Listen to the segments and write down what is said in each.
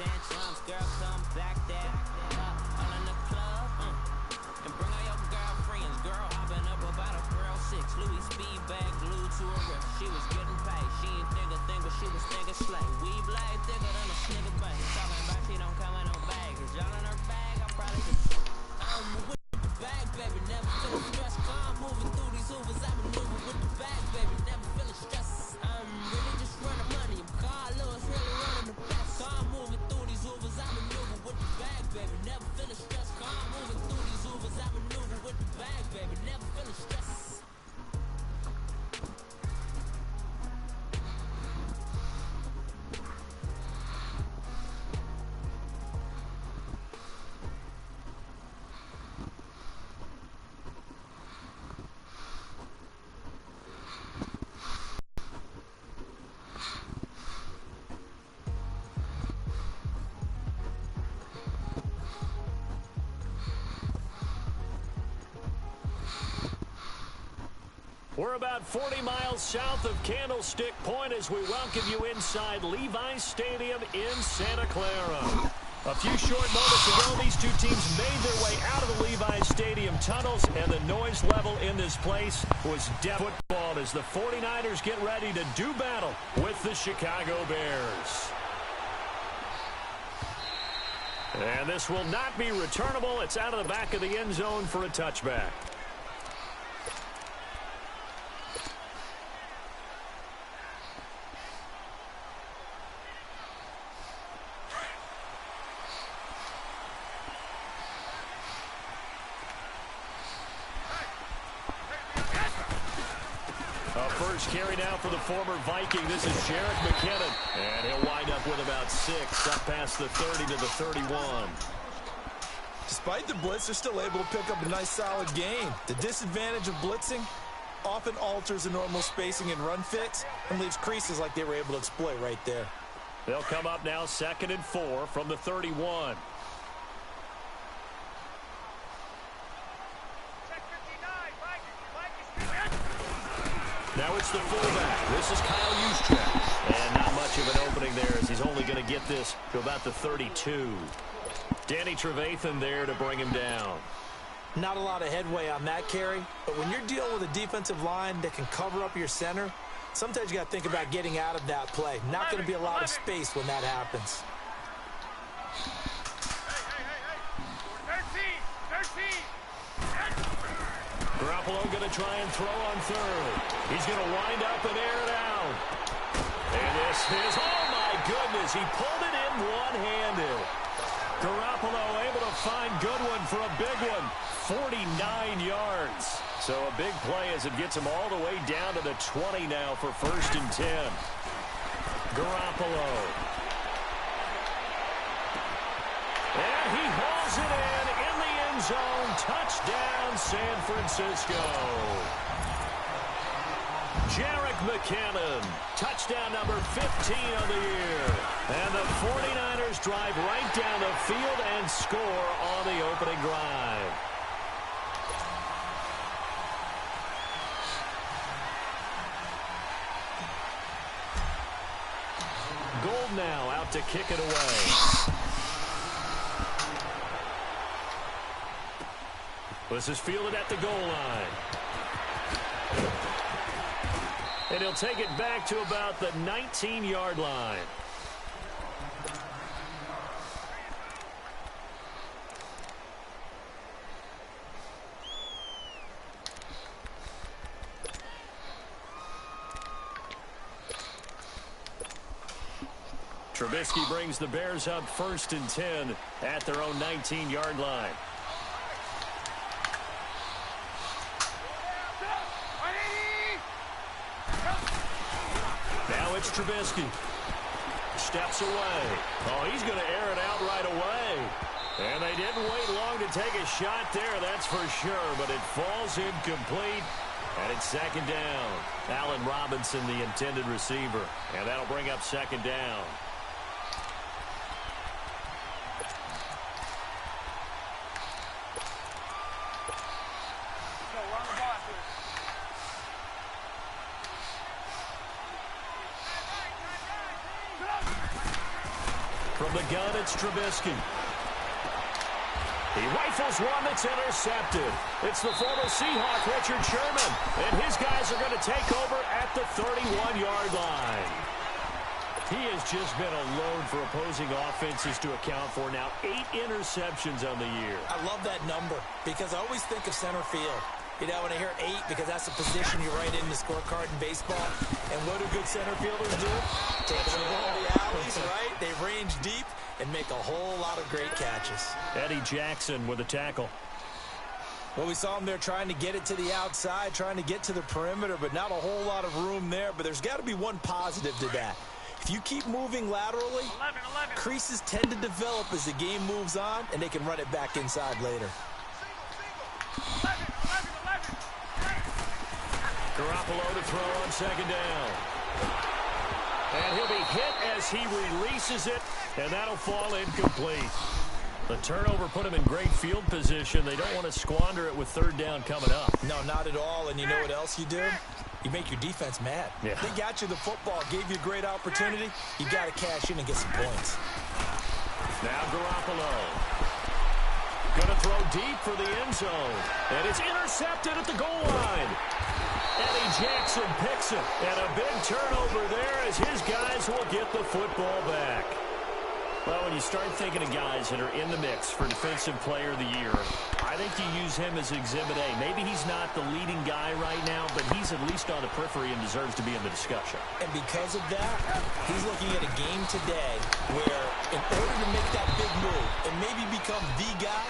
tantrums, girl, come back there. All in the club, and bring all your girlfriends. Girl, hopping up about a girl 6. Louis speed bag glued to her wrist. She was getting paid. She ain't think a thing, but she was thinking slay. We blade thicker than a snicker bag. Talking about she don't come in no baggage. Y'all in her bag, I probably could. With the bag, baby, never feeling stressed. I'm moving through these Ubers, I maneuver with the bag, baby, never feeling stressed. I'm really just running money. I'm Carlos, really running the best. I'm moving through these Ubers, I maneuver with the bag, baby, never feeling stressed. I'm moving through these Ubers, I maneuver with the bag, baby, never feeling stressed. We're about 40 miles south of Candlestick Point as we welcome you inside Levi's Stadium in Santa Clara. A few short moments ago, these two teams made their way out of the Levi's Stadium tunnels, and the noise level in this place was deaf football as the 49ers get ready to do battle with the Chicago Bears. And this will not be returnable. It's out of the back of the end zone for a touchback. Carry now for the former Viking. This is Jerick McKinnon. And he'll wind up with about 6, up past the 30 to the 31. Despite the blitz, they're still able to pick up a nice solid gain. The disadvantage of blitzing often alters the normal spacing and run fits and leaves creases like they were able to exploit right there. They'll come up now 2nd and 4 from the 31. Now it's the fullback. This is Kyle Juszczyk. And not much of an opening there as he's only going to get this to about the 32. Danny Trevathan there to bring him down. Not a lot of headway on that carry, but when you're dealing with a defensive line that can cover up your center, sometimes you got to think about getting out of that play. Not going to be a lot of space when that happens. 13. Garoppolo going to try and throw on 3rd. He's going to wind up and air it out. And this is, oh my goodness, he pulled it in one-handed. Garoppolo able to find Goodwin for a big one, 49 yards. So a big play as it gets him all the way down to the 20 now for 1st and 10. Garoppolo. And he hauls it in the end zone. Touchdown, San Francisco. Jerick McKinnon, touchdown number 15 of the year. And the 49ers drive right down the field and score on the opening drive. Gold now out to kick it away. This is fielded at the goal line. And he'll take it back to about the 19-yard line. Trubisky brings the Bears up 1st and 10 at their own 19-yard line. Now it's Trubisky. Steps away. Oh, he's going to air it out right away. And they didn't wait long to take a shot there, that's for sure. But it falls incomplete. And it's 2nd down. Allen Robinson, the intended receiver. And that'll bring up 2nd down. From the gun, it's Trubisky. He rifles one that's intercepted. It's the former Seahawk, Richard Sherman. And his guys are going to take over at the 31-yard line. He has just been a load for opposing offenses to account for. Now 8 interceptions on the year. I love that number because I always think of center field. You know, when I hear 8, because that's the position you write in the scorecard in baseball. And what do good center fielders do? Take the ball in the alleys, right? They range deep and make a whole lot of great catches. Eddie Jackson with a tackle. Well, we saw him there trying to get it to the outside, trying to get to the perimeter, but not a whole lot of room there. But there's got to be one positive to that. If you keep moving laterally, creases tend to develop as the game moves on, and they can run it back inside later. Garoppolo to throw on second down. And he'll be hit as he releases it, and that'll fall incomplete. The turnover put him in great field position. They don't want to squander it with third down coming up. No, not at all. And you know what else you do? You make your defense mad. Yeah. They got you the football, gave you a great opportunity. You got to cash in and get some points. Now Garoppolo. Going to throw deep for the end zone. And it's intercepted at the goal line. Eddie Jackson picks it. And a big turnover there as his guys will get the football back. Well, when you start thinking of guys that are in the mix for Defensive Player of the Year, I think you use him as Exhibit A. Maybe he's not the leading guy right now, but he's at least on the periphery and deserves to be in the discussion. And because of that, he's looking at a game today where in order to make that big move and maybe become the guy,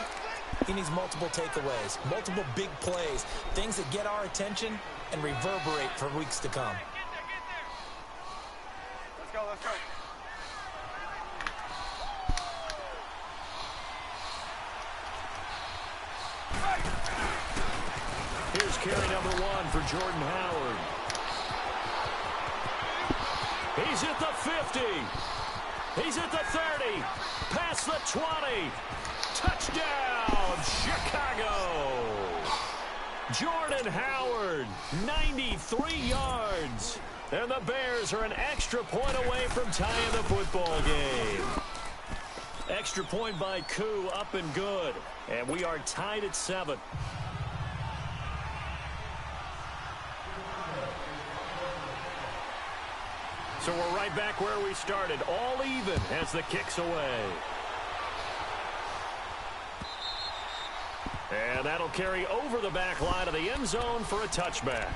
he needs multiple takeaways, multiple big plays, things that get our attention and reverberate for weeks to come. Let's go, let's go. Here's carry number 1 for Jordan Howard. He's at the 50. He's at the 30. Past the 20. Touchdown, Chicago. Jordan Howard, 93 yards. And the Bears are an extra point away from tying the football game. Extra point by Koo, up and good. And we are tied at 7. So we're right back where we started, all even as the kick's away. And that'll carry over the back line of the end zone for a touchback.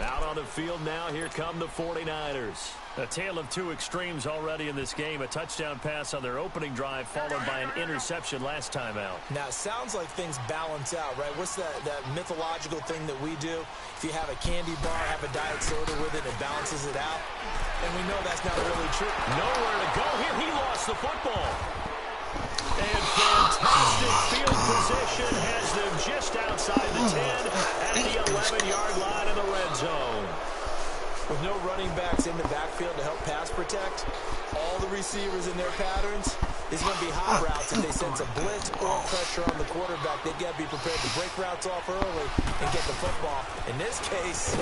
Out on the field now, here come the 49ers. A tale of two extremes already in this game. A touchdown pass on their opening drive, followed by an interception last time out. Now, it sounds like things balance out, right? What's that mythological thing that we do? If you have a candy bar, have a diet soda with it, it balances it out. And we know that's not really true. Nowhere to go here. He lost the football. And fantastic field position has them just outside the 10 at the 11-yard line in the red zone. With no running backs in the backfield to help pass protect, all the receivers in their patterns, is going to be hot routes if they sense a blitz or pressure on the quarterback. They've got to be prepared to break routes off early and get the football. In this case,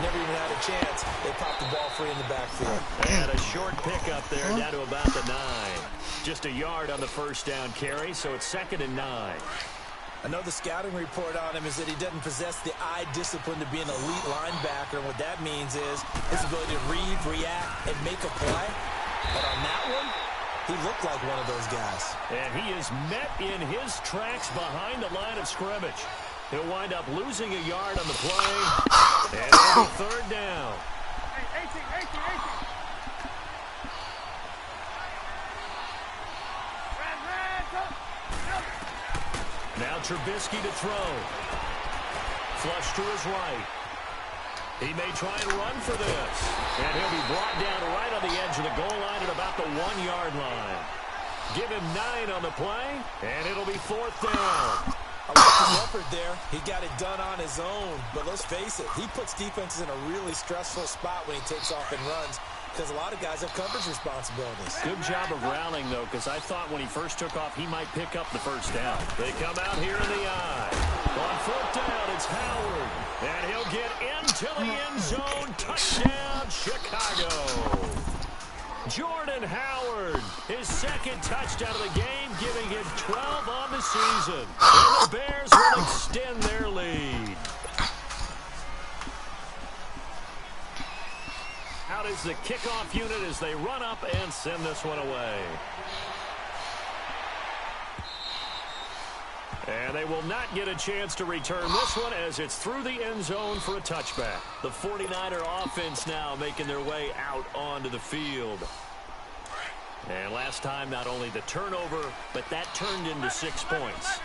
never even had a chance. They popped the ball free in the backfield. And a short pickup there down to about the 9. Just a yard on the first down carry, so it's 2nd and 9. I know the scouting report on him is that he doesn't possess the eye discipline to be an elite linebacker. And what that means is his ability to read, react, and make a play. But on that one, he looked like one of those guys. And he is met in his tracks behind the line of scrimmage. He'll wind up losing a yard on the play. And it'll be 3rd down. 18. Now Trubisky to throw. Flush to his right. He may try and run for this. And he'll be brought down right on the edge of the goal line at about the 1-yard line. Give him 9 on the play, and it'll be 4th down. I like his effort there. He got it done on his own. But let's face it, he puts defenses in a really stressful spot when he takes off and runs, because a lot of guys have coverage responsibilities. Good job of rallying, though, because I thought when he first took off, he might pick up the first down. They come out here in the eye. On 4th down, it's Howard. And he'll get into the end zone. Touchdown, Chicago. Jordan Howard, his second touchdown of the game, giving him 12 on the season. And the Bears will extend their lead. Out is the kickoff unit as they run up and send this one away. And they will not get a chance to return this one as it's through the end zone for a touchback. The 49er offense now making their way out onto the field. And last time, not only the turnover, but that turned into 6 points.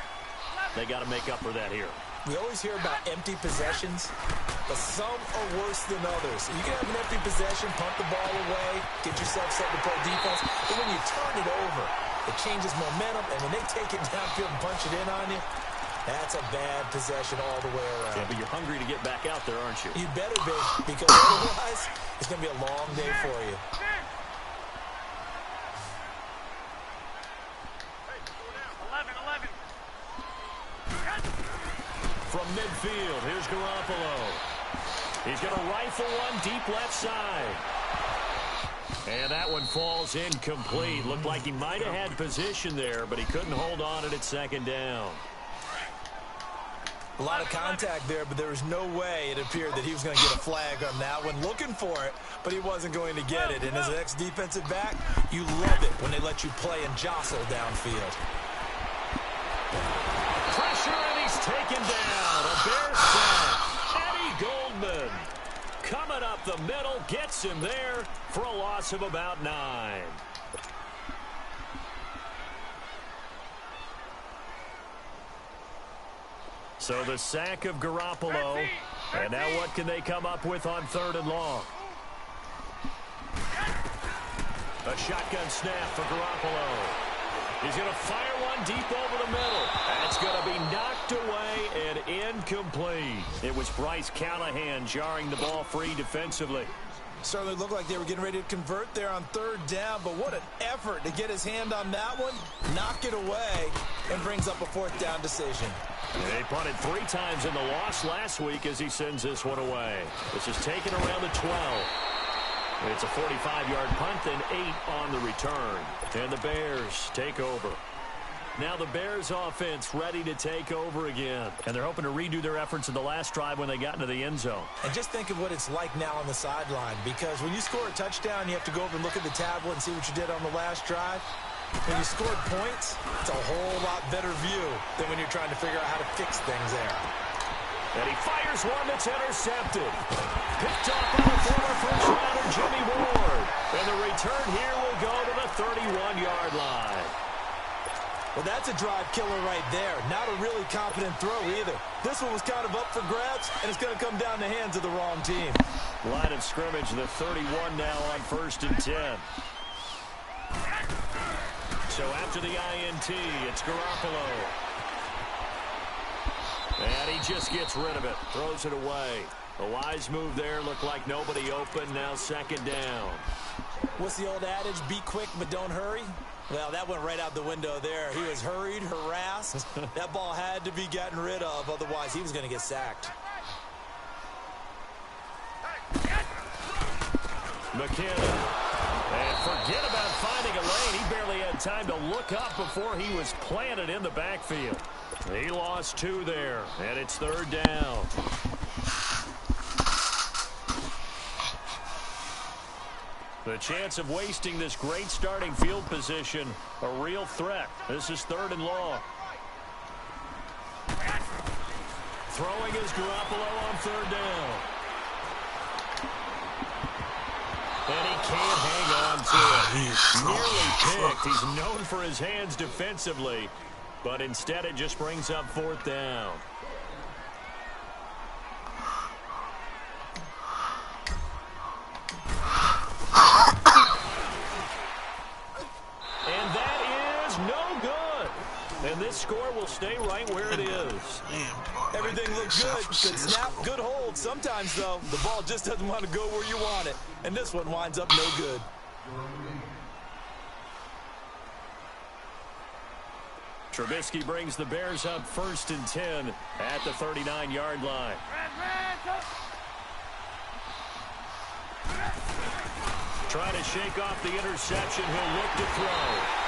They got to make up for that here. We always hear about empty possessions, but some are worse than others. You can have an empty possession, punt the ball away, get yourself set to play defense, but when you turn it over, it changes momentum, and when they take it downfield and punch it in on you, that's a bad possession all the way around. Yeah, but you're hungry to get back out there, aren't you? You better be, because otherwise, it's going to be a long day for you. From midfield, here's Garoppolo. He's going to rifle one deep left side. And that one falls incomplete. Looked like he might have had position there, but he couldn't hold on at second down. A lot of contact there, but there was no way it appeared that he was going to get a flag on that one. Looking for it, but he wasn't going to get it. And as an ex-defensive back, you love it when they let you play and jostle downfield. Pressure, and he's taken down. A Bear sack. Eddie Goldman coming up the middle, gets him there for a loss of about 9. So the sack of Garoppolo. And now what can they come up with on 3rd and long? A shotgun snap for Garoppolo. He's going to fire one deep over the middle. That's going to be knocked away and incomplete. It was Bryce Callahan jarring the ball free defensively. Certainly looked like they were getting ready to convert there on 3rd down, but what an effort to get his hand on that one, knock it away, and brings up a 4th down decision. They punted 3 times in the loss last week as he sends this one away. This is taken around the 12. It's a 45-yard punt, then 8 on the return. And the Bears take over. Now the Bears offense ready to take over again. And they're hoping to redo their efforts in the last drive when they got into the end zone. And just think of what it's like now on the sideline, because when you score a touchdown, you have to go over and look at the tablet and see what you did on the last drive. When you scored points, it's a whole lot better view than when you're trying to figure out how to fix things there. And he fires one that's intercepted. Picked up by the former first-rounder Jimmy Ward. And the return here will go to the 31-yard line. Well, that's a drive killer right there. Not a really competent throw either. This one was kind of up for grabs, and it's going to come down the hands of the wrong team. Line of scrimmage, the 31 now on 1st and 10. So after the INT, it's Garoppolo. And he just gets rid of it, throws it away. A wise move there, looked like nobody open, now 2nd down. What's the old adage, be quick but don't hurry? Well, that went right out the window there. He was hurried, harassed. That ball had to be gotten rid of, otherwise he was going to get sacked. McKinnon. And forget about finding a lane. He barely had time to look up before he was planted in the backfield. He lost 2 there, and it's 3rd down. The chance of wasting this great starting field position, a real threat. This is 3rd and long. Throwing is Garoppolo on 3rd down. And he can't hang on to it. Nearly picked. He's known for his hands defensively, but instead it just brings up 4th down. And that is no good. And this score will stay right where it is. Everything looked good. Good snap, good hold. Sometimes, though, the ball just doesn't want to go where you want it. And this one winds up no good. Trubisky brings the Bears up 1st and 10 at the 39-yard line. Trying to shake off the interception. He'll look to throw.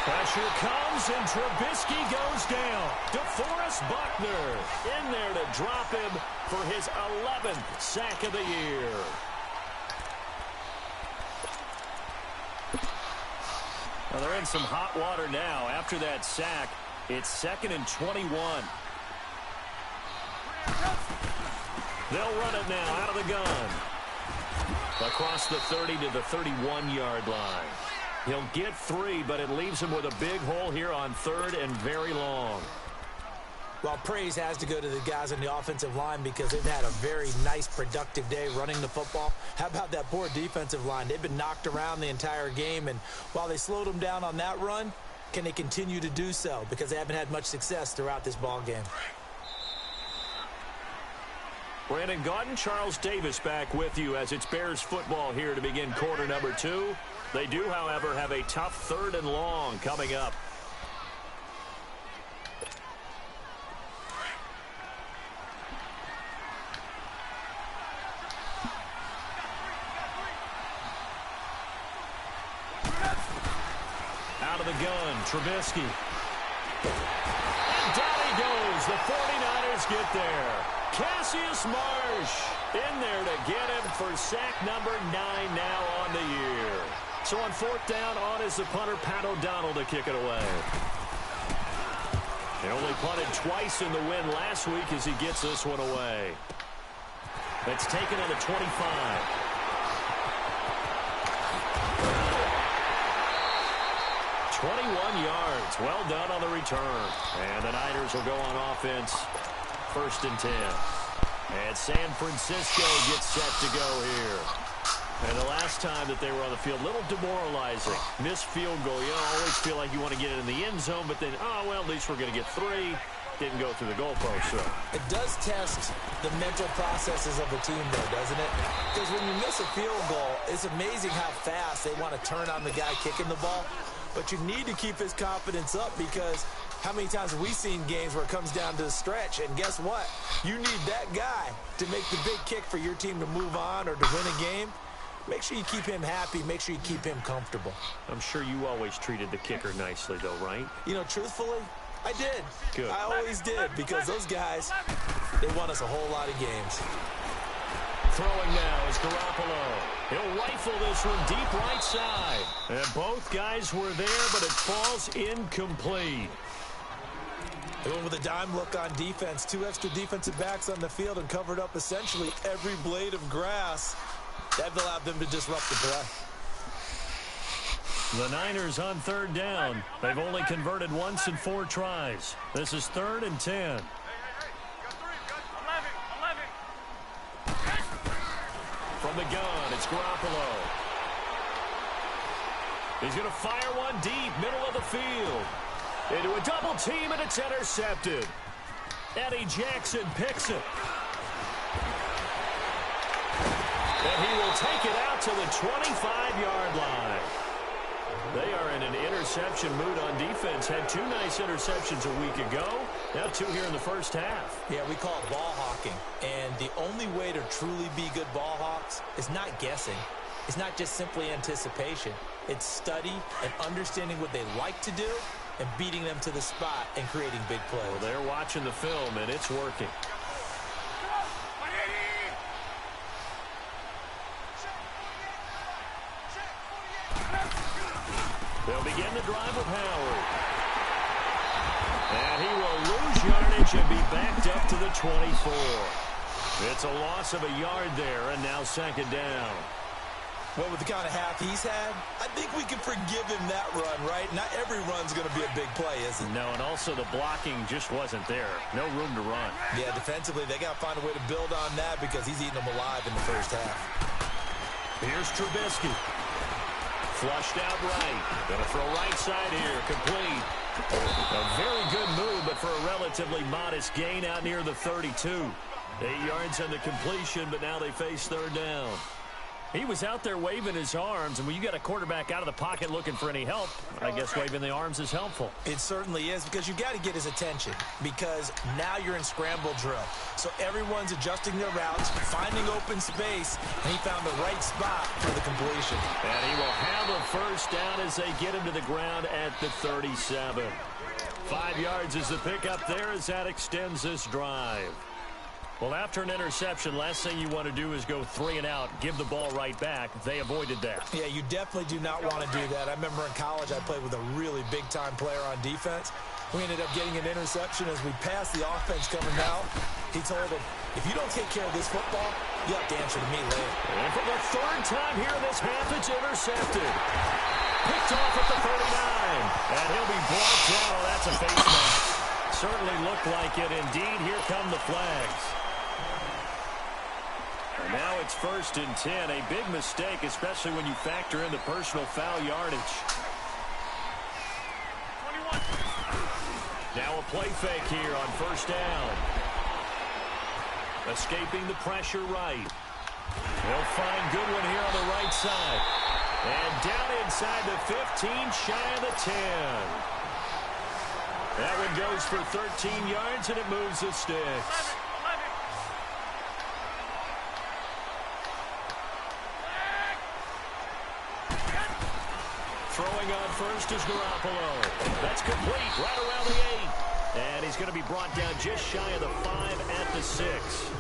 Pressure comes, and Trubisky goes down. DeForest Buckner in there to drop him for his 11th sack of the year. Well, they're in some hot water now. After that sack, it's 2nd and 21. They'll run it now out of the gun. Across the 30 to the 31-yard line. He'll get 3, but it leaves him with a big hole here on 3rd and very long. Well, praise has to go to the guys on the offensive line because they've had a very nice, productive day running the football. How about that poor defensive line? They've been knocked around the entire game, and while they slowed them down on that run, can they continue to do so? Because they haven't had much success throughout this ball game. Brandon Gaudin, Charles Davis back with you as it's Bears football here to begin quarter number 2. They do, however, have a tough 3rd and long coming up. Out of the gun, Trubisky. And down he goes. The 49ers get there. Cassius Marsh in there to get him for sack number 9 now on the year. So on 4th down, on is the punter, Pat O'Donnell, to kick it away. He only punted twice in the win last week as he gets this one away. It's taken on the 25. 21 yards. Well done on the return. And the Niners will go on offense. 1st and 10. And San Francisco gets set to go here. And the last time that they were on the field, a little demoralizing. Missed field goal. You always feel like you want to get it in the end zone, but then, oh, well, at least we're going to get 3. Didn't go through the goalpost. So it does test the mental processes of a team, though, doesn't it? Because when you miss a field goal, it's amazing how fast they want to turn on the guy kicking the ball. But you need to keep his confidence up because how many times have we seen games where it comes down to the stretch? And guess what? You need that guy to make the big kick for your team to move on or to win a game. Make sure you keep him happy. Make sure you keep him comfortable. I'm sure you always treated the kicker nicely, though, right? You know, truthfully, I did. Good. I always did because those guys, they won us a whole lot of games. Throwing now is Garoppolo. He'll rifle this one deep right side. And both guys were there, but it falls incomplete. They went with a dime look on defense. 2 extra defensive backs on the field and covered up essentially every blade of grass. That allowed them to disrupt the play. The Niners on 3rd down. They've only converted once in 4 tries. This is 3rd and 10. From the gun, it's Garoppolo. He's going to fire one deep, middle of the field. Into a double team, and it's intercepted. Eddie Jackson picks it. And he will take it out to the 25-yard line. They are in an interception mood on defense. Had 2 nice interceptions a week ago. Now 2 here in the first half. Yeah, we call it ball hawking. And the only way to truly be good ball hawks is not guessing. It's not just simply anticipation. It's study and understanding what they like to do and beating them to the spot and creating big plays. Well, they're watching the film, and it's working. They'll begin the drive with Howard. And he will lose yardage and be backed up to the 24. It's a loss of a yard there, and now 2nd down. Well, with the kind of half he's had, I think we can forgive him that run, right? Not every run's going to be a big play, is it? No, and also the blocking just wasn't there. No room to run. Yeah, defensively, they got to find a way to build on that because he's eating them alive in the first half. Here's Trubisky. Flushed out right. Going to throw right side here. Complete. A very good move, but for a relatively modest gain out near the 32. 8 yards on the completion, but now they face 3rd down. He was out there waving his arms, and when you got a quarterback out of the pocket looking for any help, I guess waving the arms is helpful. It certainly is, because you got to get his attention, because now you're in scramble drill. So everyone's adjusting their routes, finding open space, and he found the right spot for the completion. And he will have a first down as they get him to the ground at the 37. 5 yards is the pickup there as that extends this drive. Well, after an interception, last thing you want to do is go 3 and out, give the ball right back. They avoided that. Yeah, you definitely do not want to do that. I remember in college I played with a really big-time player on defense. We ended up getting an interception as we passed the offense coming out. He told him, if you don't take care of this football, you have to answer to me later. And for the 3rd time here in this half, it's intercepted. Picked off at the 39. And he'll be brought down. Oh, that's a face mask. Certainly looked like it. Indeed, here come the flags. And now it's 1st and 10. A big mistake, especially when you factor in the personal foul yardage. 21. Now a play fake here on 1st down. Escaping the pressure right. He'll find Goodwin here on the right side. And down inside the 15, shy of the 10. That one goes for 13 yards, and it moves the sticks. 11. Throwing on first is Garoppolo. That's complete right around the 8. And he's going to be brought down just shy of the 5 at the 6.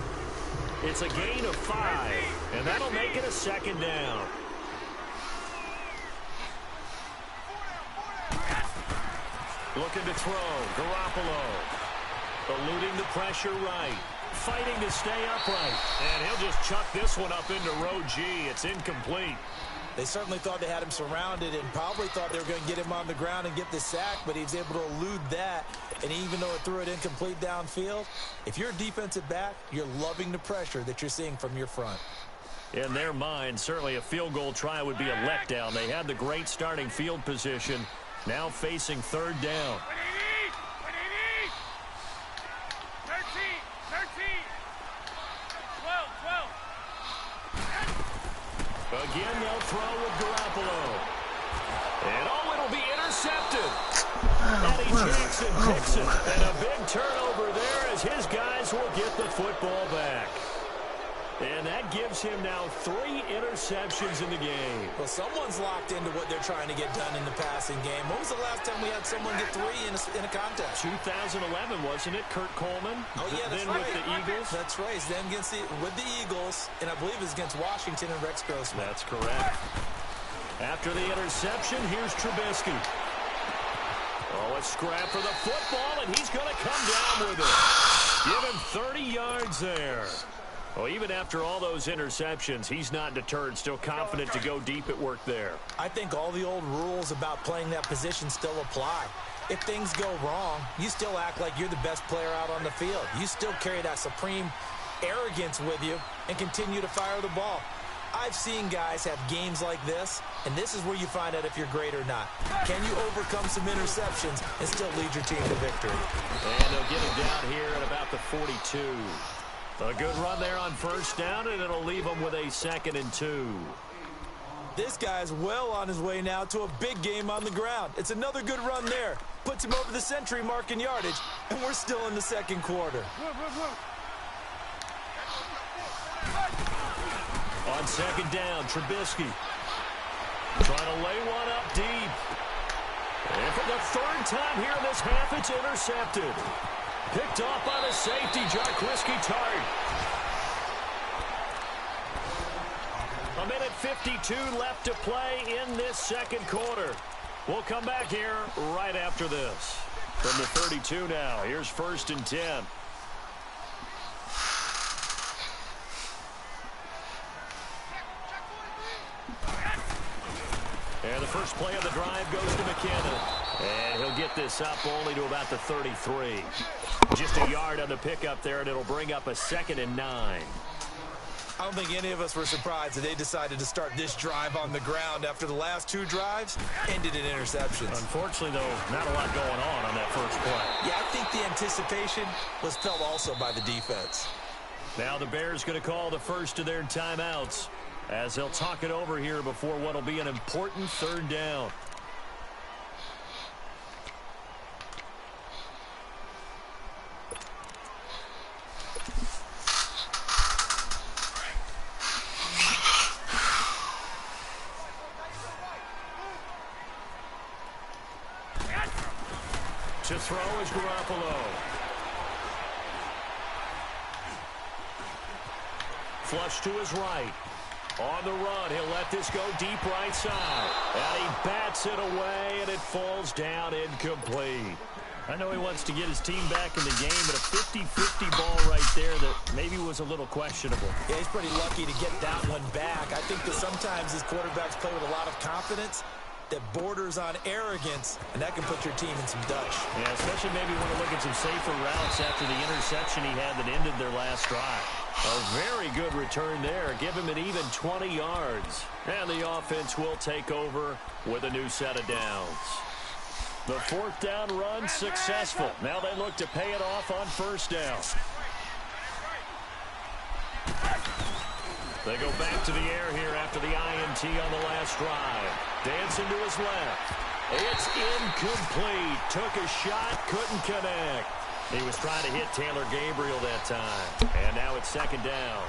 It's a gain of 5, and that'll make it a 2nd down. Looking to throw. Garoppolo. Eluding the pressure right. Fighting to stay upright. And he'll just chuck this one up into row G. It's incomplete. They certainly thought they had him surrounded and probably thought they were going to get him on the ground and get the sack, but he was able to elude that. And even though it threw it incomplete downfield, if you're a defensive back, you're loving the pressure that you're seeing from your front. In their mind, certainly a field goal try would be a letdown. They had the great starting field position, now facing 3rd down. What do you need? What do you need? 13. 12. Again, they'll throw with Garoppolo. And it'll be intercepted. Eddie Jackson picks it. And a big turnover there as his guys will get the football back. And that gives him now 3 interceptions in the game. Well, someone's locked into what they're trying to get done in the passing game. When was the last time we had someone get 3 in a contest? 2011, wasn't it? Kurt Coleman? Oh, yeah, that's then right. with the Eagles? That's right. He's then with the Eagles, and I believe it's against Washington and Rex Grossman. That's correct. After the interception, here's Trubisky. Oh, a scrap for the football, and he's going to come down with it. Give him 30 yards there. Well, even after all those interceptions, he's not deterred, still confident to go deep at work there. I think all the old rules about playing that position still apply. If things go wrong, you still act like you're the best player out on the field. You still carry that supreme arrogance with you and continue to fire the ball. I've seen guys have games like this, and this is where you find out if you're great or not. Can you overcome some interceptions and still lead your team to victory? And they'll get him down here at about the 42. A good run there on 1st down, and it'll leave him with a 2nd and 2. This guy's well on his way now to a big game on the ground. It's another good run there. Puts him over the century mark in yardage, and we're still in the 2nd quarter. On 2nd down, Trubisky trying to lay one up deep. And for the 3rd time here in this half, it's intercepted. Picked off by the safety, Jarquiski Tart. 1:52 left to play in this 2nd quarter. We'll come back here right after this. From the 32 now, here's 1st and 10. And the first play of the drive goes to McKinnon. And he'll get this up only to about the 33. Just a yard on the pickup there, and it'll bring up a 2nd and 9. I don't think any of us were surprised that they decided to start this drive on the ground after the last 2 drives ended in interceptions. Unfortunately, though, not a lot going on that first play. Yeah, I think the anticipation was felt also by the defense. Now the Bears going to call the first of their timeouts. as they'll talk it over here before what will be an important third down. To throw is Garoppolo. Flush to his right. On the run, he'll let this go deep right side. And he bats it away, and it falls down incomplete. I know he wants to get his team back in the game, but a 50-50 ball right there that maybe was a little questionable. Yeah, he's pretty lucky to get that one back. I think that sometimes these quarterbacks play with a lot of confidence that borders on arrogance, and that can put your team in some dutch. Yeah, especially maybe want to look at some safer routes after the interception he had that ended their last drive. A very good return there. Give him an even 20 yards. And the offense will take over with a new set of downs. The fourth down run successful. Now they look to pay it off on first down. They go back to the air here after the INT on the last drive. Dancing to his left. It's incomplete. Took a shot, couldn't connect. He was trying to hit Taylor Gabriel that time. And now it's second down.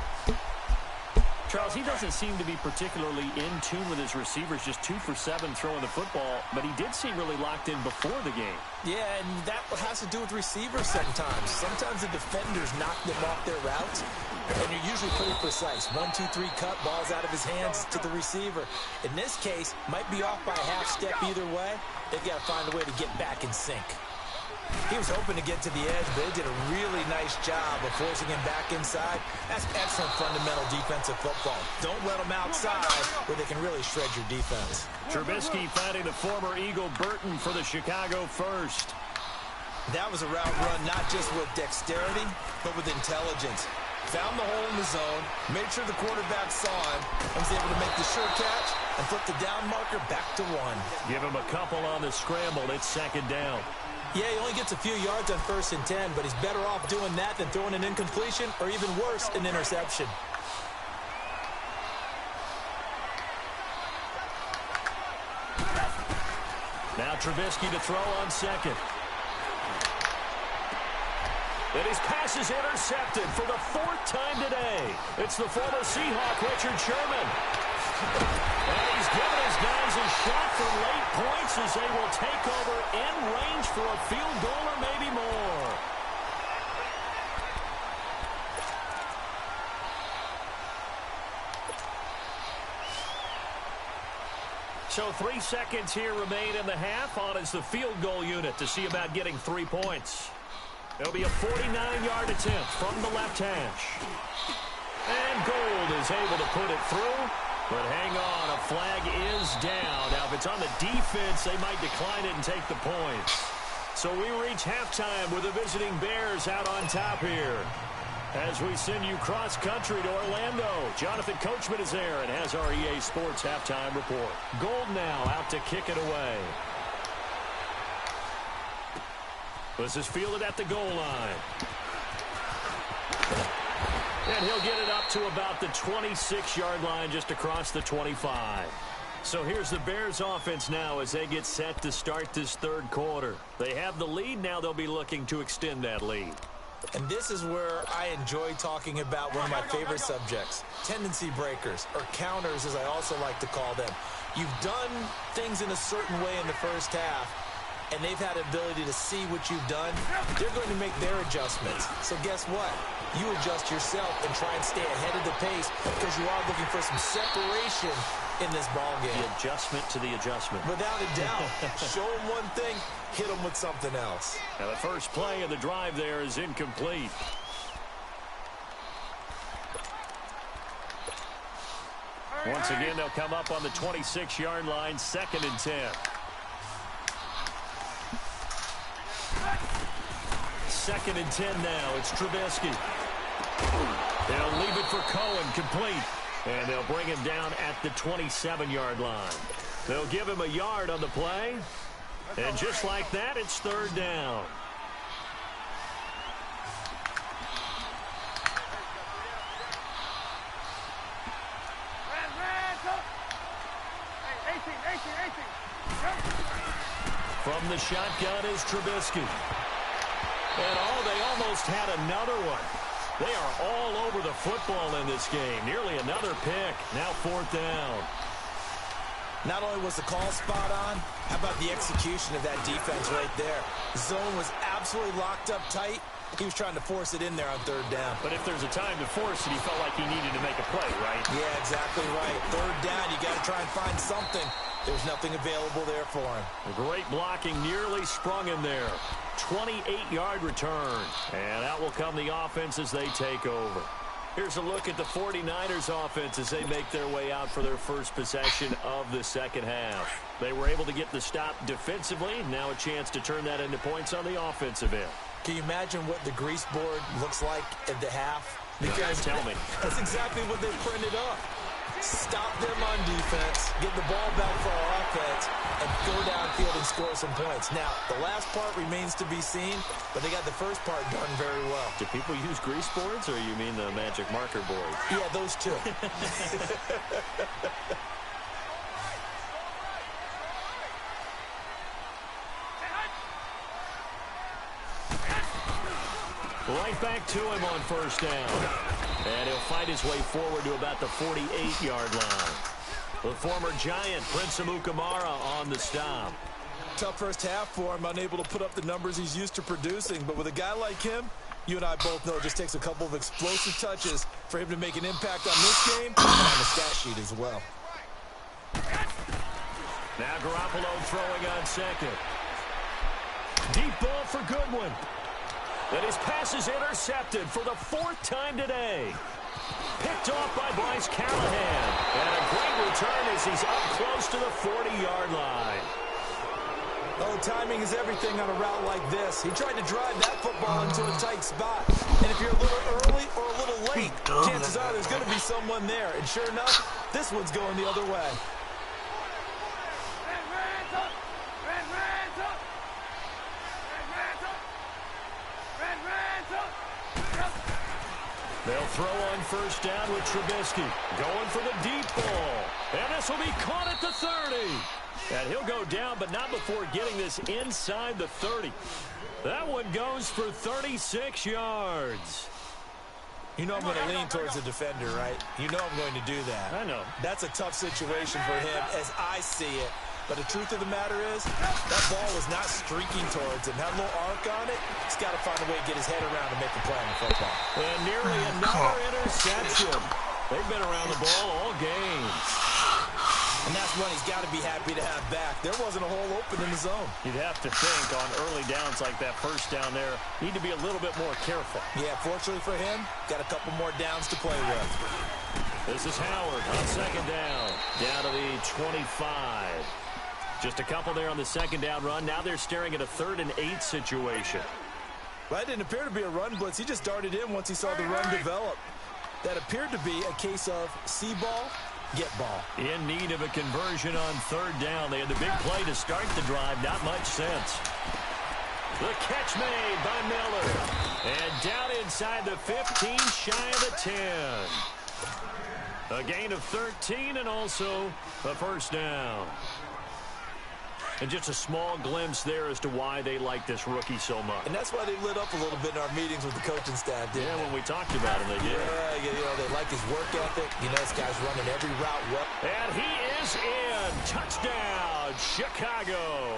Charles, he doesn't seem to be particularly in tune with his receivers, just 2 for 7 throwing the football, but he did seem really locked in before the game. Yeah, and that has to do with receivers sometimes. Sometimes the defenders knock them off their routes, and you're usually pretty precise. 1, 2, 3 cut, balls out of his hands to the receiver. In this case, might be off by a half step either way. They've got to find a way to get back in sync. He was hoping to get to the edge, but they did a really nice job of forcing him back inside. That's excellent fundamental defensive football. Don't let them outside where they can really shred your defense. Trubisky finding the former Eagle Burton for the Chicago first. That was a route run not just with dexterity, but with intelligence. Found the hole in the zone, made sure the quarterback saw him, and was able to make the sure catch and flip the down marker back to 1. Give him a couple on the scramble. It's second down. Yeah, he only gets a few yards on 1st and 10, but he's better off doing that than throwing an incompletion or even worse, an interception. Now Trubisky to throw on second. And his pass is intercepted for the 4th time today. It's the former Seahawk, Richard Sherman. And he's given his guys a shot for late points as they will take over in range for a field goal or maybe more. So 3 seconds here remain in the half. On is the field goal unit to see about getting 3 points. It'll be a 49-yard attempt from the left hash. And Gold is able to put it through. But hang on, a flag is down. Now, if it's on the defense, they might decline it and take the points. So we reach halftime with the visiting Bears out on top here. As we send you cross-country to Orlando, Jonathan Coachman is there and has our EA Sports halftime report. Gold now out to kick it away. This is fielded at the goal line. And he'll get it up to about the 26-yard line just across the 25. So here's the Bears offense now as they get set to start this third quarter. They have the lead. Now they'll be looking to extend that lead. And this is where I enjoy talking about one of my favorite subjects, tendency breakers, or counters as I also like to call them. You've done things in a certain way in the first half, and they've had the ability to see what you've done. They're going to make their adjustments. So guess what? You adjust yourself and try and stay ahead of the pace because you are looking for some separation in this ball game. The adjustment to the adjustment. Without a doubt. Show them one thing, hit them with something else. Now the first play of the drive there is incomplete. Once again, they'll come up on the 26-yard line, 2nd and 10. 2nd and 10 now. It's Trubisky. They'll leave it for Cohen, complete. And they'll bring him down at the 27-yard line. They'll give him a yard on the play. And just like that, it's 3rd down. From the shotgun is Trubisky. And they almost had another one. They are all over the football in this game. Nearly another pick. Now 4th down. Not only was the call spot on, how about the execution of that defense right there? Zone was absolutely locked up tight. He was trying to force it in there on 3rd down. But if there's a time to force it, he felt like he needed to make a play, right? Yeah, exactly right. 3rd down, you got to try and find something. There's nothing available there for him. A great blocking nearly sprung in there. 28-yard return. And out will come the offense as they take over. Here's a look at the 49ers offense as they make their way out for their first possession of the second half. They were able to get the stop defensively. Now a chance to turn that into points on the offensive end. Can you imagine what the grease board looks like at the half? Because tell me. That's exactly what they printed up. Stop them on defense, get the ball back for our offense, and go downfield and score some points. Now, the last part remains to be seen, but they got the first part done very well. Do people use grease boards, or you mean the magic marker board? Yeah, those two. Right back to him on 1st down. And he'll fight his way forward to about the 48-yard line. The former Giant, Prince Amukamara, on the stop. Tough first half for him, unable to put up the numbers he's used to producing. But with a guy like him, you and I both know it just takes a couple of explosive touches for him to make an impact on this game and on the stat sheet as well. Now Garoppolo throwing on 2nd. Deep ball for Goodwin. And his pass is intercepted for the 4th time today. Picked off by Bryce Callahan. And a great return as he's up close to the 40-yard line. Oh, timing is everything on a route like this. He tried to drive that football into a tight spot. And if you're a little early or a little late, chances are there's going to be someone there. And sure enough, this one's going the other way. They'll throw on 1st down with Trubisky. Going for the deep ball. And this will be caught at the 30. And he'll go down, but not before getting this inside the 30. That one goes for 36 yards. You know I'm going to lean towards the defender, right? You know I'm going to do that. I know. That's a tough situation for him as I see it. But the truth of the matter is, that ball was not streaking towards him. Had a little arc on it. He's got to find a way to get his head around and make a play on the football. And nearly another interception. They've been around the ball all game. And that's one he's got to be happy to have back. There wasn't a hole open in the zone. You'd have to think on early downs like that 1st down there, need to be a little bit more careful. Yeah, fortunately for him, got a couple more downs to play with. This is Howard on 2nd down. Down to the 25. Just a couple there on the 2nd down run. Now they're staring at a 3rd and 8 situation. Well, that didn't appear to be a run blitz. He just darted in once he saw the run develop. That appeared to be a case of see ball, get ball. In need of a conversion on 3rd down. They had the big play to start the drive. Not much sense. The catch made by Miller. And down inside the 15, shy of the 10. A gain of 13 and also a 1st down. And just a small glimpse there as to why they like this rookie so much. And that's why they lit up a little bit in our meetings with the coaching staff, didn't they? When we talked about him, they did. Yeah, you know, they like his work ethic. You know, this guy's running every route well. And he is in. Touchdown, Chicago.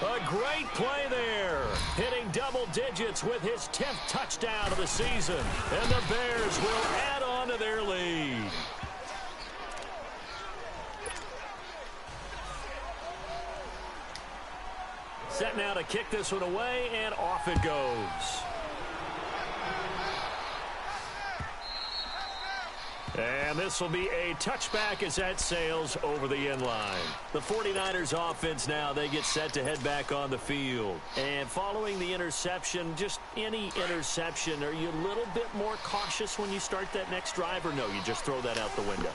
A great play there. Hitting double digits with his 10th touchdown of the season. And the Bears will add on to their lead. Set now to kick this one away, and off it goes. And this will be a touchback as that sails over the end line. The 49ers offense now, they get set to head back on the field. And following the interception, just any interception, are you a little bit more cautious when you start that next drive, or no, you just throw that out the window?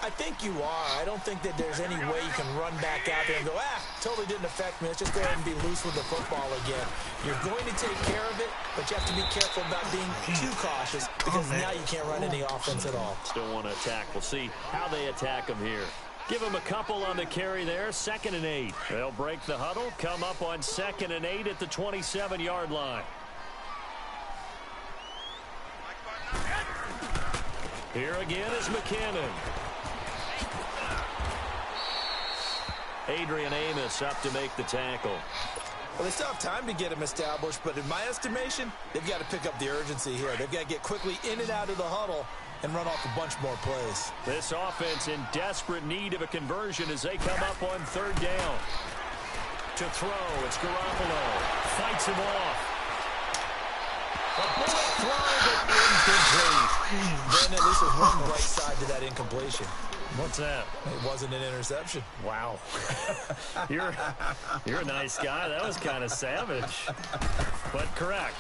I think you are. I don't think that there's any way you can run back out there and go, totally didn't affect me. Let's just go ahead and be loose with the football again. You're going to take care of it, but you have to be careful about being too cautious because now you can't run any offense at all. Still want to attack. We'll see how they attack them here. Give him a couple on the carry there, 2nd and 8. They'll break the huddle, come up on 2nd and 8 at the 27-yard line. Here again is McKinnon. Adrian Amos up to make the tackle. Well, they still have time to get him established, but in my estimation, they've got to pick up the urgency here. They've got to get quickly in and out of the huddle and run off a bunch more plays. This offense in desperate need of a conversion as they come up on 3rd down. To throw, it's Garoppolo. Fights him off. A bullet throw, but incomplete. Then at least there's one bright side to that incompletion. What's that? It wasn't an interception. Wow. You're a nice guy. That was kind of savage. But correct.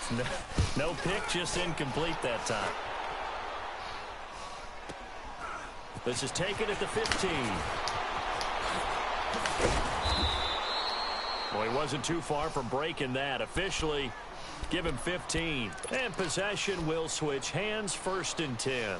No pick, just incomplete that time. This is taken at the 15. Well, he wasn't too far from breaking that. Officially, give him 15. And possession will switch hands, 1st and 10.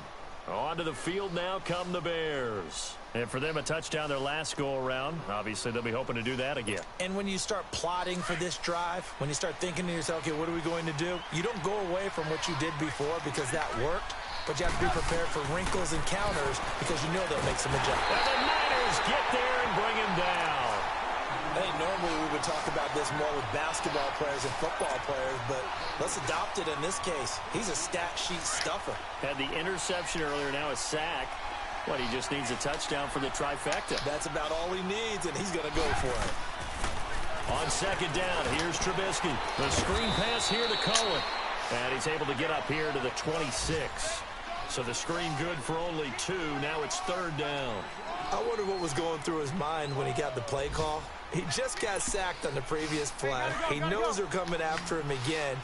Onto the field now come the Bears. And for them, a touchdown their last go-around. Obviously, they'll be hoping to do that again. And when you start plotting for this drive, when you start thinking to yourself, okay, what are we going to do? You don't go away from what you did before because that worked. But you have to be prepared for wrinkles and counters because you know they'll make some adjustments. And the Niners get there and bring him down. I think normally we would talk about this more with basketball players and football players, but let's adopt it in this case. He's a stat sheet stuffer. Had the interception earlier, now a sack. What, he just needs a touchdown for the trifecta. That's about all he needs, and he's going to go for it. On 2nd down, here's Trubisky. The screen pass here to Cohen. And he's able to get up here to the 26. So the screen good for only 2. Now it's 3rd down. I wonder what was going through his mind when he got the play call. He just got sacked on the previous play. He knows they're coming after him again.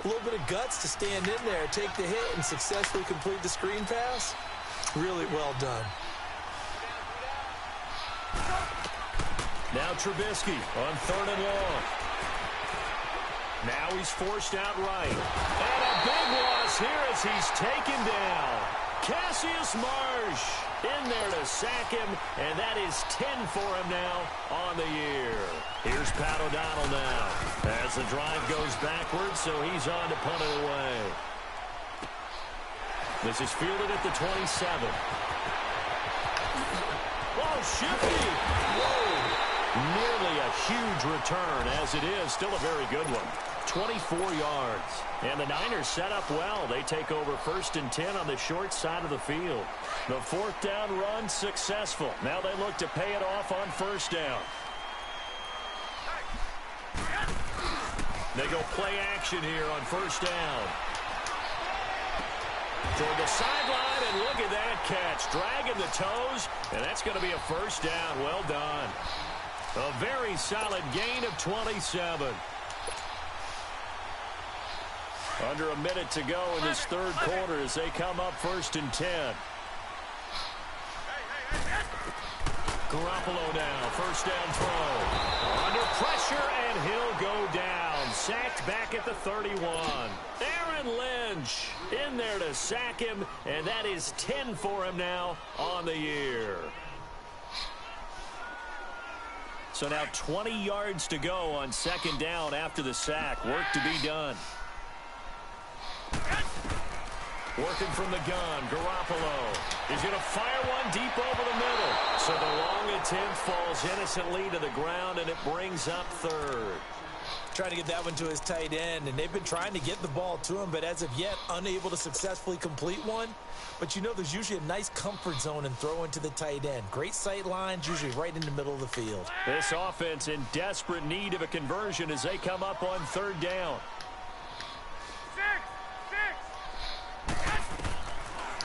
A little bit of guts to stand in there, take the hit, and successfully complete the screen pass. Really well done. Now Trubisky on 3rd and long. Now he's forced out right. And a big loss here as he's taken down. Cassius Marsh in there to sack him, and that is 10 for him now on the year. Here's Pat O'Donnell now as the drive goes backwards, so he's on to punt it away. This is fielded at the 27. Whoa, shifty! Whoa! Nearly a huge return, as it is still a very good one. 24 yards. And the Niners set up well. They take over 1st and 10 on the short side of the field. The 4th down run successful. Now they look to pay it off on 1st down. They go play action here on 1st down. Toward the sideline, and look at that catch. Dragging the toes, and that's going to be a 1st down. Well done. A very solid gain of 27. Under a minute to go in this 3rd quarter as they come up 1st and 10. Garoppolo now, 1st down throw. Under pressure, and he'll go down. Sacked back at the 31. Aaron Lynch in there to sack him, and that is 10 for him now on the year. So now 20 yards to go on 2nd down after the sack. Work to be done. Working from the gun, Garoppolo. He's going to fire one deep over the middle. So the long attempt falls innocently to the ground, and it brings up 3rd. Trying to get that one to his tight end, and they've been trying to get the ball to him, but as of yet, unable to successfully complete one. But you know there's usually a nice comfort zone and throw into the tight end. Great sight lines, usually right in the middle of the field. This offense in desperate need of a conversion as they come up on 3rd down.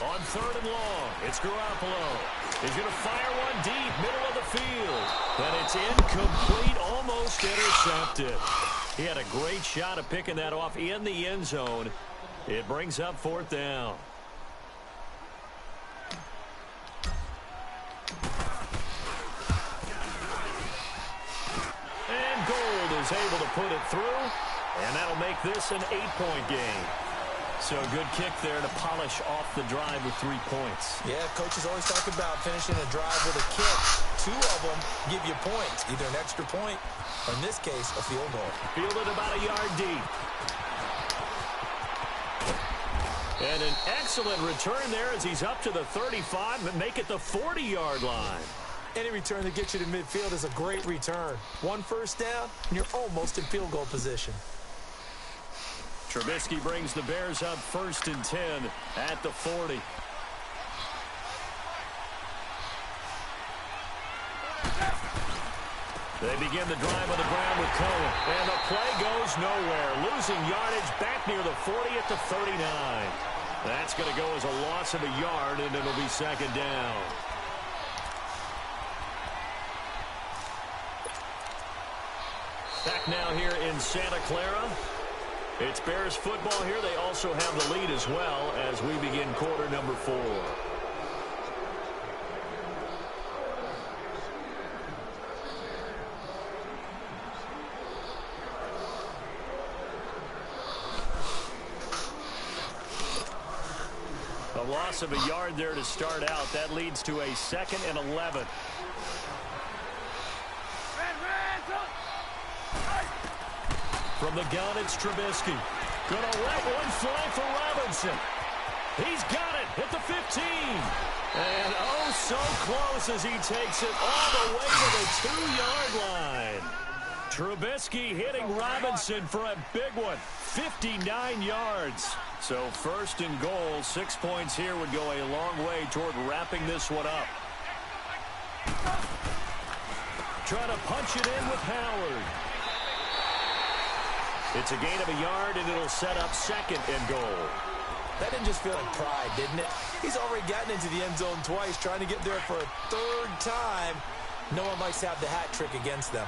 On 3rd and long, it's Garoppolo. He's going to fire one deep, middle of the field. And it's incomplete, almost intercepted. He had a great shot of picking that off in the end zone. It brings up 4th down. Gold is able to put it through, and that'll make this an 8-point game. So good kick there to polish off the drive with 3 points. Yeah, coaches always talk about finishing a drive with a kick. 2 of them give you points, either an extra point or, in this case, a field goal. Fielded about a yard deep. And an excellent return there as he's up to the 35 and make it the 40-yard line. Any return that gets you to midfield is a great return. 1 first down, and you're almost in field goal position. Trubisky brings the Bears up 1st and 10 at the 40. They begin the drive on the ground with Cohen. And the play goes nowhere. Losing yardage back near the 40 at the 39. That's going to go as a loss of a yard, and it'll be 2nd down. Back now here in Santa Clara. It's Bears football here. They also have the lead as well as we begin quarter number 4. A loss of a yard there to start out. That leads to a 2nd and 11. From the gun, it's Trubisky. Gonna let one fly for Robinson. He's got it at the 15. And oh, so close as he takes it all the way to the 2-yard line. Trubisky hitting Robinson for a big one. 59 yards. So 1st and goal, 6 points here would go a long way toward wrapping this one up. Trying to punch it in with Howard. It's a gain of a yard, and it'll set up 2nd and goal. That didn't just feel like pride, didn't it? He's already gotten into the end zone twice, trying to get there for a 3rd time. No one likes to have the hat trick against them.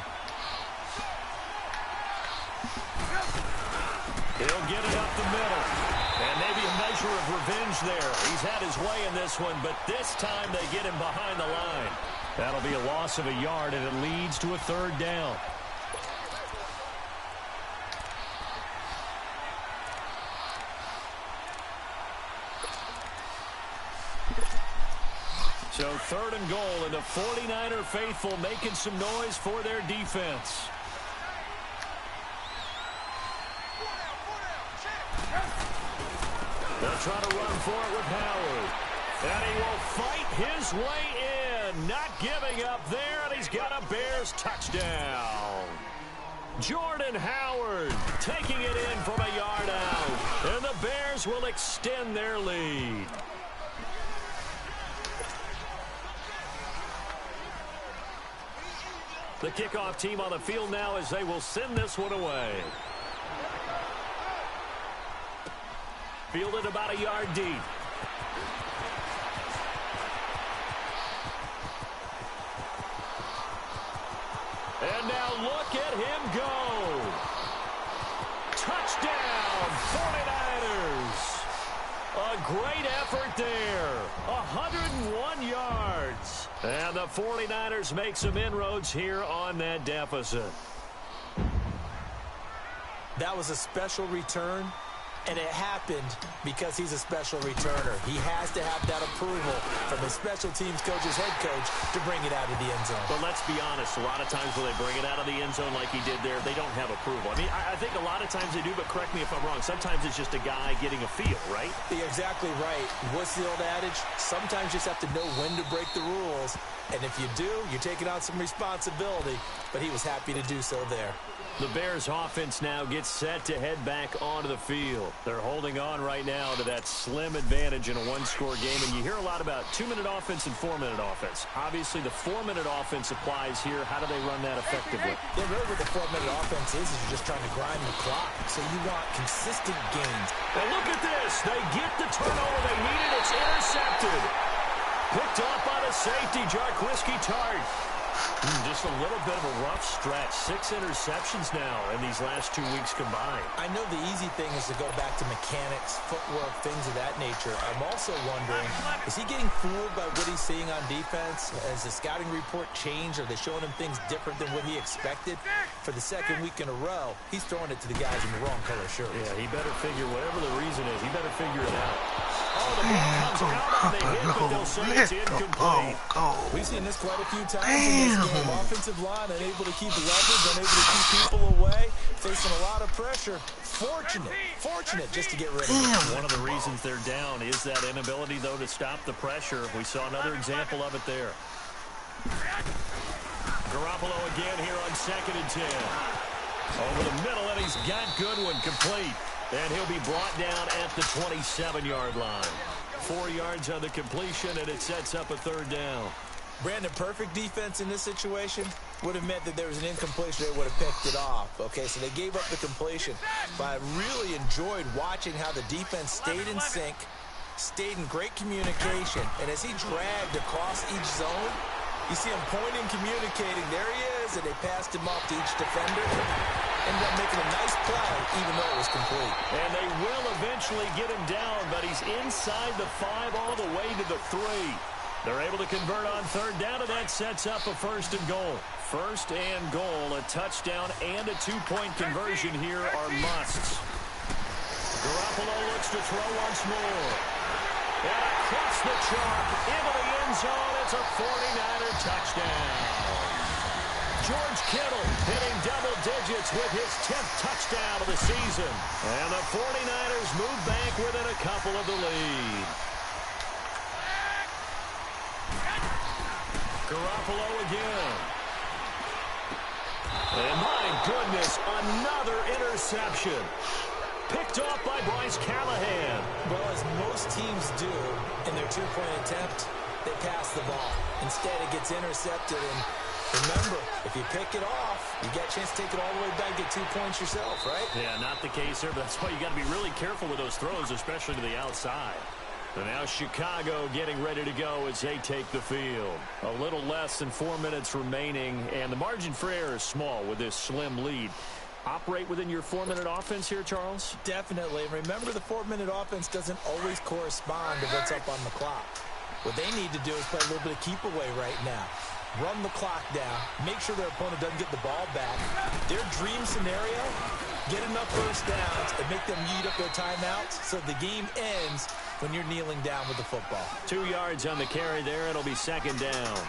He'll get it up the middle. And maybe a measure of revenge there. He's had his way in this one, but this time they get him behind the line. That'll be a loss of a yard, and it leads to a 3rd down. So 3rd and goal, and the 49er faithful making some noise for their defense. They'll try to run for it with Howard. And he will fight his way in. Not giving up there, and he's got a Bears touchdown. Jordan Howard taking it in from a yard out. And the Bears will extend their lead. The kickoff team on the field now as they will send this one away. Fielded about a yard deep. And now look at him go. Touchdown, 49ers. A great effort there. 101 yards. And the 49ers make some inroads here on that deficit. That was a special return, and it happened because he's a special returner. He has to have that approval from his special teams coach's head coach to bring it out of the end zone. But let's be honest, a lot of times when they bring it out of the end zone like he did there, they don't have approval. I mean, I think a lot of times they do, but correct me if I'm wrong. Sometimes it's just a guy getting a feel, right? You're exactly right. What's the old adage? Sometimes you just have to know when to break the rules. And if you do, you're taking on some responsibility. But he was happy to do so there. The Bears offense now gets set to head back onto the field. They're holding on right now to that slim advantage in a one-score game. And you hear a lot about 2-minute offense and 4-minute offense. Obviously, the 4-minute offense applies here. How do they run that effectively? Yeah, really what the 4-minute offense is you're just trying to grind the clock. So you want consistent gains. And look at this. They get the turnover they needed. It's intercepted. Picked up by the safety, Jarquiski Tart. Just a little bit of a rough stretch. 6 interceptions now in these last 2 weeks combined. I know the easy thing is to go back to mechanics, footwork, things of that nature. I'm also wondering, is he getting fooled by what he's seeing on defense? Has the scouting report changed? Are they showing him things different than what he expected? For the second week in a row, he's throwing it to the guys in the wrong color shirts. Yeah, he better figure, whatever the reason is, he better figure it out. Oh, the ball comes out on the hit, but they'll say it's incomplete. We've seen this quite a few times in this game. Offensive line unable to keep leverage, unable to keep people away, facing a lot of pressure. Fortunate just to get rid of it. One of the reasons they're down is that inability, though, to stop the pressure. We saw another example of it there. Garoppolo again here on 2nd and 10. Over the middle, and he's got Goodwin complete. And he'll be brought down at the 27-yard line. 4 yards on the completion, and it sets up a 3rd down. Brandon, perfect defense in this situation would have meant that there was an incompletion. They would have picked it off. Okay, so they gave up the completion. But I really enjoyed watching how the defense stayed in sync, stayed in great communication. And as he dragged across each zone, you see him pointing, communicating. There he is, and they passed him off to each defender. Ended up making a nice play, even though it was complete. And they will eventually get him down, but he's inside the 5 all the way to the 3. They're able to convert on 3rd down, and that sets up a 1st and goal. 1st and goal, a touchdown and a 2-point conversion here are musts. Garoppolo looks to throw once more. And across the chalk, into the end zone, it's a 49er touchdown. George Kittle hitting double digits with his 10th touchdown of the season. And the 49ers move back within a couple of the lead. Garoppolo again. And my goodness, another interception. Picked off by Bryce Callahan. Well, as most teams do in their 2-point attempt, they pass the ball. Instead, it gets intercepted. And remember, if you pick it off, you get a chance to take it all the way back, get 2 points yourself, right? Yeah, not the case here, but that's why you got to be really careful with those throws, especially to the outside. And now Chicago getting ready to go as they take the field. A little less than 4 minutes remaining, and the margin for error is small with this slim lead. Operate within your 4-minute offense here, Charles? Definitely. Remember, the 4-minute offense doesn't always correspond to what's up on the clock. What they need to do is play a little bit of keep away right now. Run the clock down. Make sure their opponent doesn't get the ball back. Their dream scenario, get enough first downs and make them eat up their timeouts so the game ends when you're kneeling down with the football. 2 yards on the carry there. It'll be 2nd down.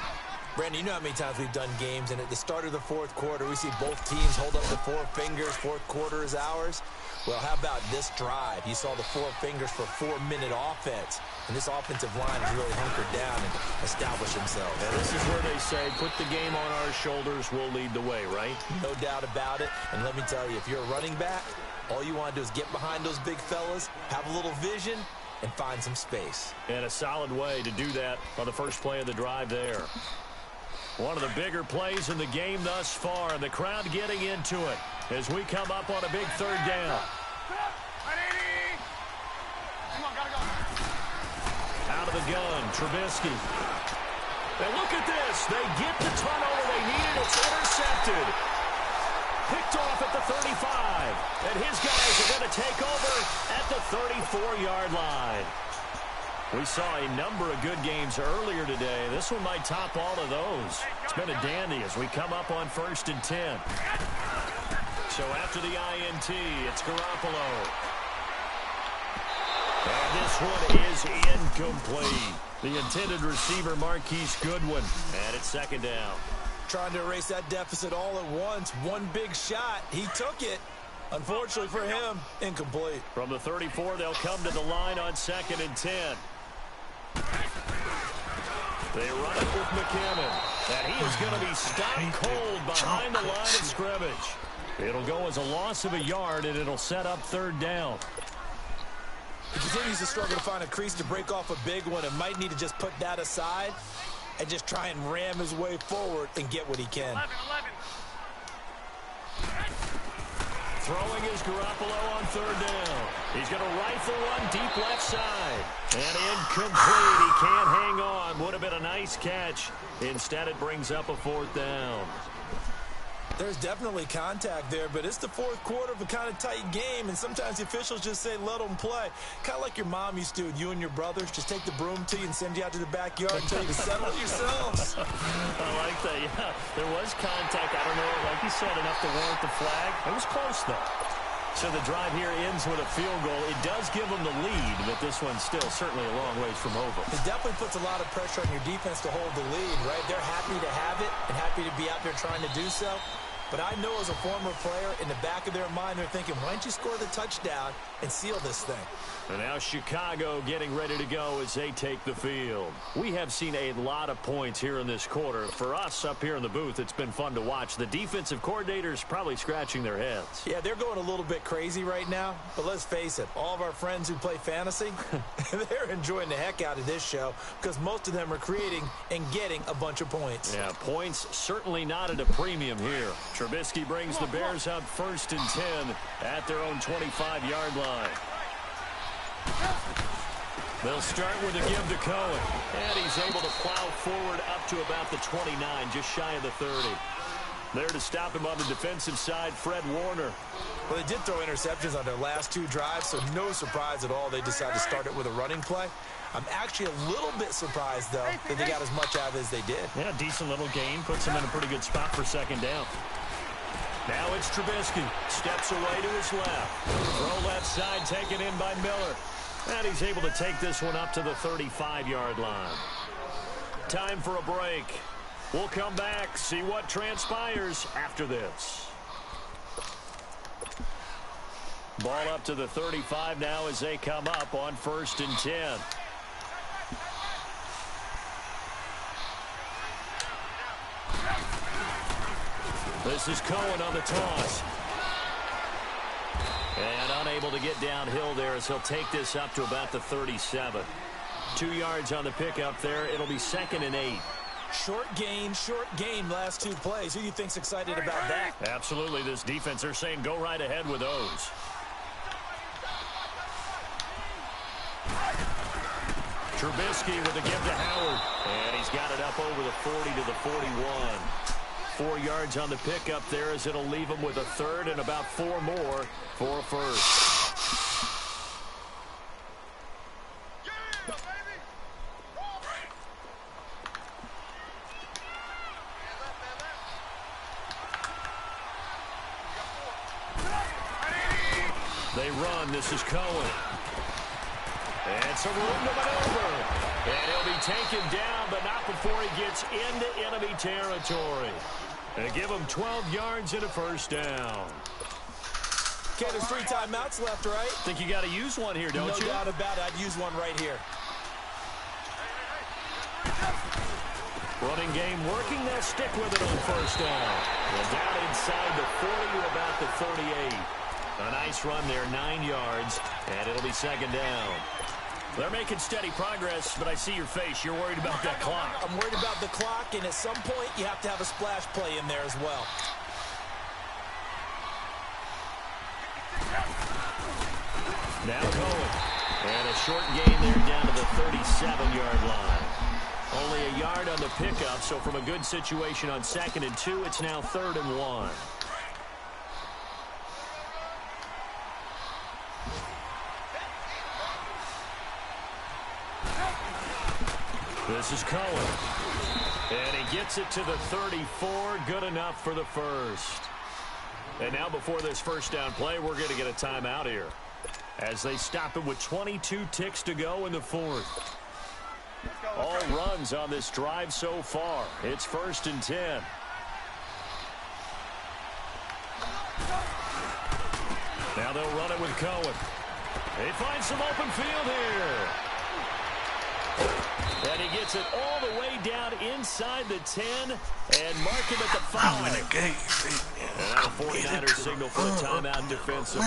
Brandon, you know how many times we've done games, and at the start of the 4th quarter, we see both teams hold up the 4 fingers. 4th quarter is ours. Well, how about this drive? You saw the 4 fingers for 4-minute offense, and this offensive line has really hunkered down and established themselves. And this is where they say, put the game on our shoulders, we'll lead the way, right? No doubt about it. And let me tell you, if you're a running back, all you want to do is get behind those big fellas, have a little vision, and find some space. And a solid way to do that on the first play of the drive there. One of the bigger plays in the game thus far, and the crowd getting into it as we come up on a big 3rd down. Out of the gun, Trubisky. And look at this. They get the turnover they needed. It's intercepted. Picked off at the 35. And his guys are going to take over at the 34-yard line. We saw a number of good games earlier today. This one might top all of those. It's been a dandy as we come up on 1st and 10. So after the INT, it's Garoppolo. And this one is incomplete. The intended receiver, Marquise Goodwin. And it's 2nd down. Trying to erase that deficit all at once. One big shot. He took it. Unfortunately for him, incomplete. From the 34, they'll come to the line on 2nd and 10. They run it with McKinnon. And he is going to be stopped cold behind the line of scrimmage. It'll go as a loss of a yard, and it'll set up 3rd down. He continues to struggle to find a crease to break off a big one and might need to just put that aside and just try and ram his way forward and get what he can. 11. Throwing is Garoppolo on third down. He's going to rifle one deep left side. And incomplete. He can't hang on. Would have been a nice catch. Instead, it brings up a fourth down. There's definitely contact there, but it's the fourth quarter of a kind of tight game, and sometimes the officials just say, let them play. Kind of like your mom used to, you and your brothers, just take the broom to you and send you out to the backyard and tell you to settle it yourselves. I like that, yeah. There was contact. I don't know, like you said, enough to warrant the flag. It was close, though. So the drive here ends with a field goal. It does give them the lead, but this one's still certainly a long ways from over. It definitely puts a lot of pressure on your defense to hold the lead, right? They're happy to have it and happy to be out there trying to do so. But I know as a former player, in the back of their mind, they're thinking, why don't you score the touchdown and seal this thing? And now Chicago getting ready to go as they take the field. We have seen a lot of points here in this quarter. For us up here in the booth, it's been fun to watch. The defensive coordinators probably scratching their heads. Yeah, they're going a little bit crazy right now. But let's face it, all of our friends who play fantasy, they're enjoying the heck out of this show because most of them are creating and getting a bunch of points. Yeah, points certainly not at a premium here. Trubisky brings the Bears up 1st and 10 at their own 25-yard line. They'll start with a give to Cohen. And he's able to plow forward up to about the 29, just shy of the 30. There to stop him on the defensive side, Fred Warner. Well, they did throw interceptions on their last two drives, so no surprise at all they decided to start it with a running play. I'm actually a little bit surprised, though, that they got as much out of it as they did. Yeah, decent little gain. Puts him in a pretty good spot for second down. Now it's Trubisky. Steps away to his left. Throw left side taken in by Miller. And he's able to take this one up to the 35-yard line. Time for a break. We'll come back, see what transpires after this. Ball up to the 35 now as they come up on 1st and 10. This is Cohen on the toss. And unable to get downhill there as he'll take this up to about the 37. 2 yards on the pickup there. It'll be 2nd and 8. Short gain last two plays. Who do you think's excited about that? Absolutely. This defense, they're saying go right ahead with those. Trubisky with a give to Howard. And he's got it up over the 40 to the 41. 4 yards on the pickup there as it'll leave him with a 3rd and about 4 more for a first. They run. This is Cohen. And some room to maneuver. And he'll be taken down, but not before he gets into enemy territory. And give him 12 yards and a first down. Okay, there's 3 timeouts left, right? Think you got to use one here, don't you? No doubt about it. I'd use one right here. Running game working. They'll stick with it on first down. Well, down inside the 40 to about the 38. A nice run there, 9 yards, and it'll be 2nd down. They're making steady progress, but I see your face. You're worried about that clock. I'm worried about the clock, and at some point, you have to have a splash play in there as well. Now Cohen. And a short gain there down to the 37-yard line. Only a yard on the pickup, so from a good situation on 2nd and 2, it's now 3rd and 1. This is Cohen. And he gets it to the 34. Good enough for the first. And now before this first down play, we're going to get a timeout here as they stop it with 22 ticks to go in the 4th. All runs on this drive so far. It's 1st and 10. Now they'll run it with Cohen. They find some open field here. And he gets it all the way down inside the 10 and mark him at the 5. And now the 49ers signal for a timeout defensively.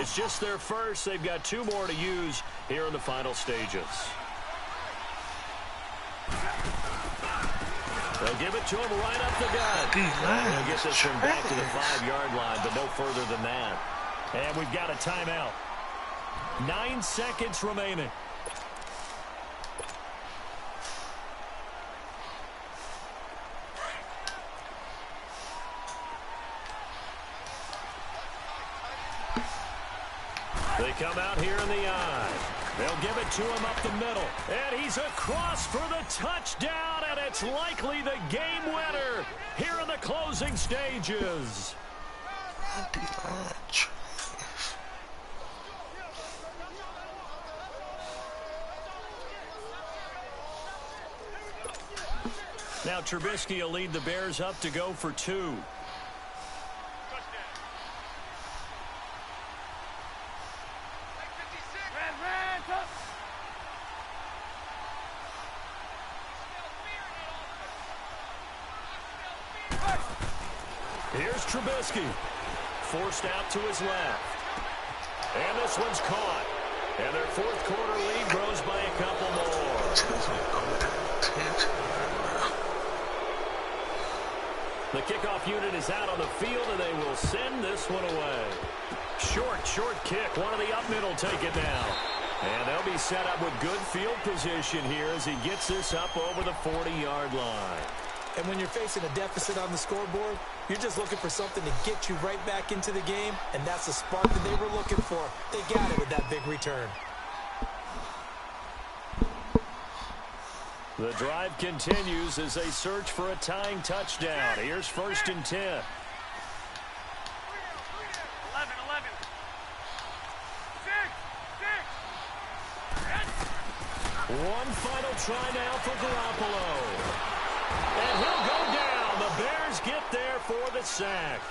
It's just their first. They've got 2 more to use here in the final stages. They'll give it to him right up the gut. And he'll get this one back to the 5-yard line, but no further than that. And we've got a timeout. 9 seconds remaining. They come out here in the eye. They'll give it to him up the middle. And he's across for the touchdown, and it's likely the game winner here in the closing stages. Now Trubisky will lead the Bears up to go for 2. Here's Trubisky. Forced out to his left. And this one's caught. And their fourth quarter lead grows by a couple more. The kickoff unit is out on the field, and they will send this one away. Short kick. One of the up middle take it now. And they'll be set up with good field position here as he gets this up over the 40-yard line. And when you're facing a deficit on the scoreboard, you're just looking for something to get you right back into the game, and that's the spark that they were looking for. They got it with that big return. The drive continues as they search for a tying touchdown. Here's 1st and 10. 11. One final try now for Garoppolo. And he'll go down. The Bears get there for the sack.